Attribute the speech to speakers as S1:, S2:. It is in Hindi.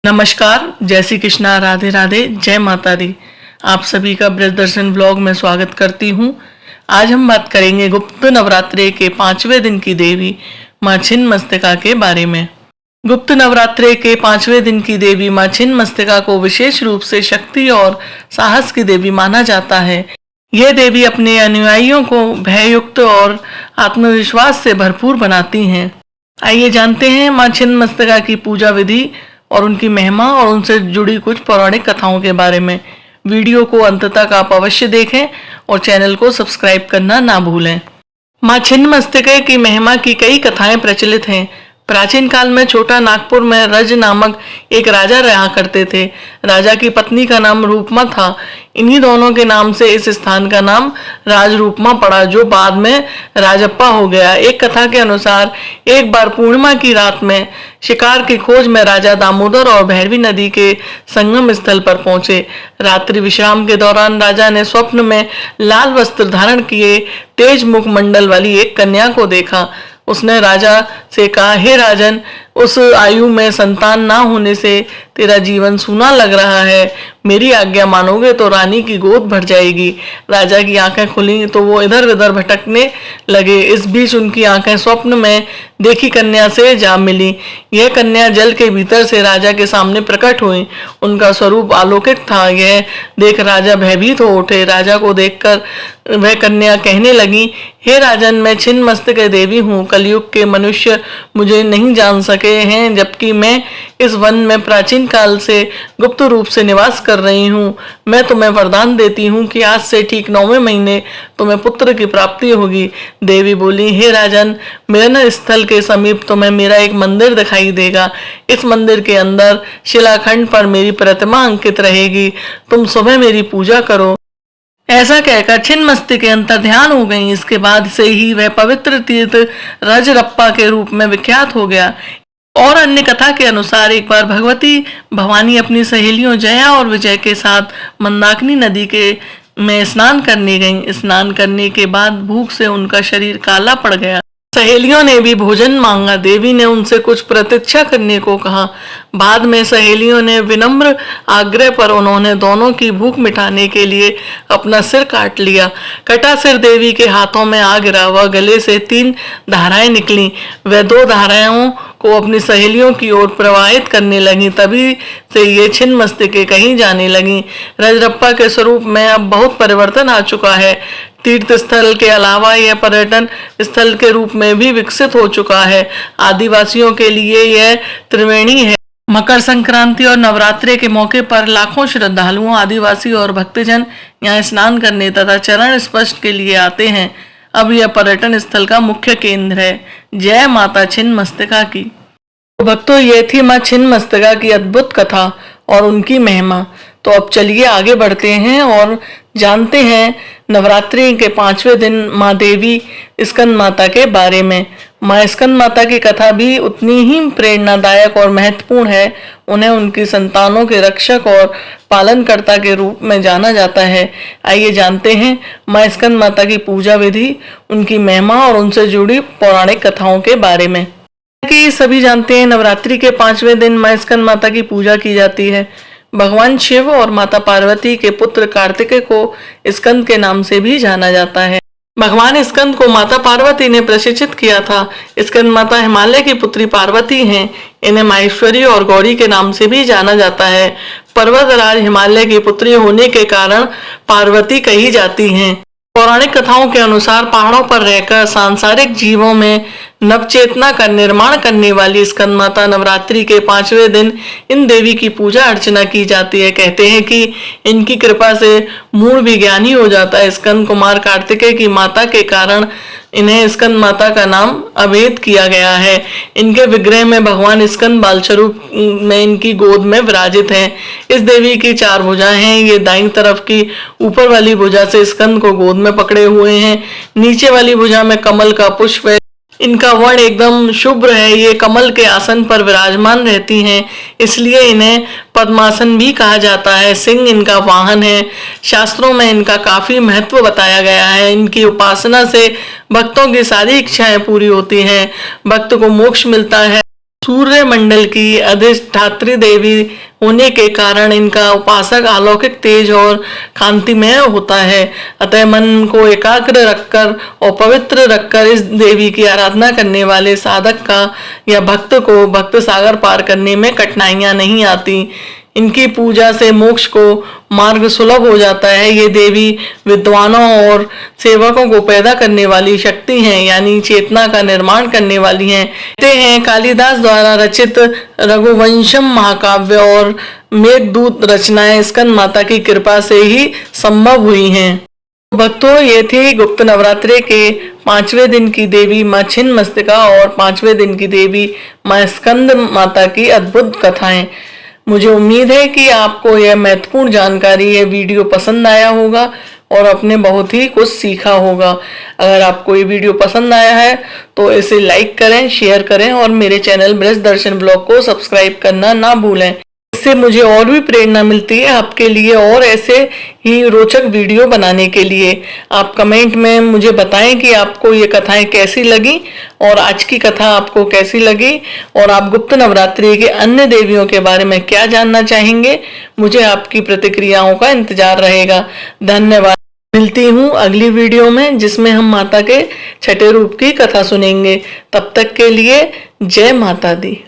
S1: नमस्कार, जय श्री कृष्णा, राधे राधे, जय माता दी। आप सभी का ब्रज दर्शन ब्लॉग में स्वागत करती हूँ। आज हम बात करेंगे गुप्त नवरात्रे के 5वें दिन की देवी माँ छिन्नमस्तिका के बारे में। गुप्त नवरात्रे के 5वें दिन की देवी माँ छिन्नमस्तिका को विशेष रूप से शक्ति और साहस की देवी माना जाता है। यह देवी अपने अनुयायियों को भययुक्त और आत्मविश्वास से भरपूर बनाती हैं। आइए जानते हैं माँ छिन्नमस्तिका की पूजा विधि और उनकी महिमा और उनसे जुड़ी कुछ पौराणिक कथाओं के बारे में। वीडियो को अंत तक आप अवश्य देखें और चैनल को सब्सक्राइब करना ना भूलें। माँ छिन्नमस्तिका की महिमा की कई कथाएं प्रचलित हैं। प्राचीन काल में छोटा नागपुर में रज नामक एक राजा रहा करते थे। राजा की पत्नी का नाम रूपमा था। इन्हीं दोनों के नाम से इस स्थान का नाम राजरूपमा पड़ा, जो बाद में राजप्पा हो गया। एक कथा के अनुसार एक बार पूर्णिमा की रात में शिकार की खोज में राजा दामोदर और भैरवी नदी के संगम स्थल पर पहुंचे। रात्रि विश्राम के दौरान राजा ने स्वप्न में लाल वस्त्र धारण किए तेज मुखमंडल वाली एक कन्या को देखा। उसने राजा से कहा, हे राजन, उस आयु में संतान ना होने से तेरा जीवन सूना लग रहा है। मेरी आज्ञा मानोगे तो रानी की गोद भर जाएगी। राजा की आंखें खुली तो वो इधर उधर भटकने लगे। इस बीच उनकी आंखें स्वप्न में देखी कन्या से जा मिली। यह कन्या जल के भीतर से राजा के सामने प्रकट हुई। उनका स्वरूप अलौकिक था। यह देख राजा भयभीत हो उठे। राजा को देखकर वह कन्या कहने लगी, हे राजन, मैं छिन्नमस्तिका देवी हूँ। कलयुग के मनुष्य मुझे नहीं जान सके हैं, जबकि मैं इस वन में प्राचीन काल से गुप्त रूप से निवास कर रही हूँ। मैं तुम्हें वरदान देती हूँ कि आज से ठीक 9वें महीने तुम्हें पुत्र की प्राप्ति होगी। देवी बोली, हे राजन, मिलन स्थल के समीप तुम्हें मेरा एक मंदिर दिखाई देगा। इस मंदिर के अंदर शिलाखंड पर मेरी प्रतिमा अंकित रहेगी। तुम सुबह मेरी पूजा करो। ऐसा कहकर छिन्नमस्तिका अंतर ध्यान हो गई। इसके बाद से ही वह पवित्र तीर्थ रजरप्पा के रूप में विख्यात हो गया। और अन्य कथा के अनुसार एक बार भगवती भवानी अपनी सहेलियों जया और विजय के साथ मंदाकिनी नदी के में स्नान करने गईं। स्नान करने के बाद भूख से उनका शरीर काला पड़ गया। सहेलियों ने भी भोजन मांगा। देवी ने उनसे कुछ प्रतीक्षा करने को कहा। बाद में सहेलियों ने विनम्र आग्रह पर उन्होंने दोनों की भूख मिटाने के लिए अपना सिर काट लिया। कटा सिर देवी के हाथों में आ गिरा। वह गले से 3 धाराएं निकली। वह 2 धाराओं को अपनी सहेलियों की ओर प्रवाहित करने लगी। तभी से ये छिन्नमस्तिका कहीं जाने लगी। रजरप्पा के स्वरूप में अब बहुत परिवर्तन आ चुका है। तीर्थ स्थल के अलावा यह पर्यटन स्थल के रूप में भी विकसित हो चुका है। आदिवासियों के लिए यह त्रिवेणी है। मकर संक्रांति और नवरात्रे के मौके पर लाखों श्रद्धालुओं, आदिवासी और भक्तजन यहाँ स्नान करने तथा चरण स्पर्श के लिए आते हैं। अब यह पर्यटन स्थल का मुख्य केंद्र है। जय माता छिन्नमस्तिका की। तो भक्तों, ये थी माँ छिन्नमस्तिका की अद्भुत कथा और उनकी महिमा। तो अब चलिए आगे बढ़ते हैं और जानते हैं नवरात्रि के 5वें दिन माँ देवी स्कंद माता के बारे में। माँ स्कंद माता की कथा भी उतनी ही प्रेरणादायक और महत्वपूर्ण है। उन्हें उनकी संतानों के रक्षक और पालनकर्ता के रूप में जाना जाता है। आइए जानते हैं माँ स्कंद माता की पूजा विधि, उनकी महिमा और उनसे जुड़ी पौराणिक कथाओं के बारे में। कि सभी जानते हैं, नवरात्रि के 5वें दिन माँ स्कंद माता की पूजा की जाती है। भगवान शिव और माता पार्वती के पुत्र कार्तिकेय को स्कंद के नाम से भी जाना जाता है। भगवान स्कंद को माता पार्वती ने प्रशिक्षित किया था। स्कंद माता हिमालय की पुत्री पार्वती हैं। इन्हें माहेश्वरी और गौरी के नाम से भी जाना जाता है। पर्वतराज हिमालय की पुत्री होने के कारण पार्वती कही जाती हैं। पौराणिक कथाओं के अनुसार पहाड़ों पर रहकर सांसारिक जीवों में नवचेतना का निर्माण करने वाली स्कंद माता नवरात्रि के 5वें दिन इन देवी की पूजा अर्चना की जाती है। कहते हैं कि इनकी कृपा से मूढ़ भी ज्ञानी हो जाता है। स्कंद कुमार कार्तिकेय की माता के कारण इन्हें स्कंद माता का नाम अभेद किया गया है। इनके विग्रह में भगवान स्कंद बाल स्वरूप में इनकी गोद में विराजित हैं। इस देवी की 4 भुजाएं हैं। ये दाईं तरफ की ऊपर वाली भुजा से स्कंद को गोद में पकड़े हुए हैं। नीचे वाली भुजा में कमल का पुष्प है। इनका वर्ण एकदम शुभ्र है। ये कमल के आसन पर विराजमान रहती हैं, इसलिए इन्हें पद्मासन भी कहा जाता है। सिंह इनका वाहन है। शास्त्रों में इनका काफी महत्व बताया गया है। इनकी उपासना से भक्तों की सारी इच्छाएं पूरी होती हैं। भक्त को मोक्ष मिलता है। सूर्य मंडल की अधिष्ठात्री देवी होने के कारण इनका उपासक अलौकिक तेज और कांतिमय होता है। अतः मन को एकाग्र रखकर और पवित्र रखकर इस देवी की आराधना करने वाले साधक का या भक्त को भक्त सागर पार करने में कठिनाइयां नहीं आती। इनकी पूजा से मोक्ष को मार्ग सुलभ हो जाता है। ये देवी विद्वानों और सेवकों को पैदा करने वाली शक्ति हैं, यानी चेतना का निर्माण करने वाली हैं। कहते हैं कालिदास द्वारा रचित रघुवंशम महाकाव्य और मेघदूत रचनाएं स्कंद माता की कृपा से ही संभव हुई हैं। भक्तों, ये थी गुप्त नवरात्रि के 5वें दिन की देवी माँ छिन्नमस्तिका और 5वें दिन की देवी माँ स्कंद माता की अद्भुत कथाएं। मुझे उम्मीद है कि आपको यह महत्वपूर्ण जानकारी, यह वीडियो पसंद आया होगा और आपने बहुत ही कुछ सीखा होगा। अगर आपको ये वीडियो पसंद आया है तो इसे लाइक करें, शेयर करें और मेरे चैनल ब्रज दर्शन ब्लॉग को सब्सक्राइब करना ना भूलें। इससे मुझे और भी प्रेरणा मिलती है आपके लिए और ऐसे ही रोचक वीडियो बनाने के लिए। आप कमेंट में मुझे बताएं कि आपको ये कथाएं कैसी लगी और आज की कथा आपको कैसी लगी और आप गुप्त नवरात्रि के अन्य देवियों के बारे में क्या जानना चाहेंगे। मुझे आपकी प्रतिक्रियाओं का इंतजार रहेगा। धन्यवाद। मिलती हूँ अगली वीडियो में जिसमें हम माता के छठे रूप की कथा सुनेंगे। तब तक के लिए जय माता दी।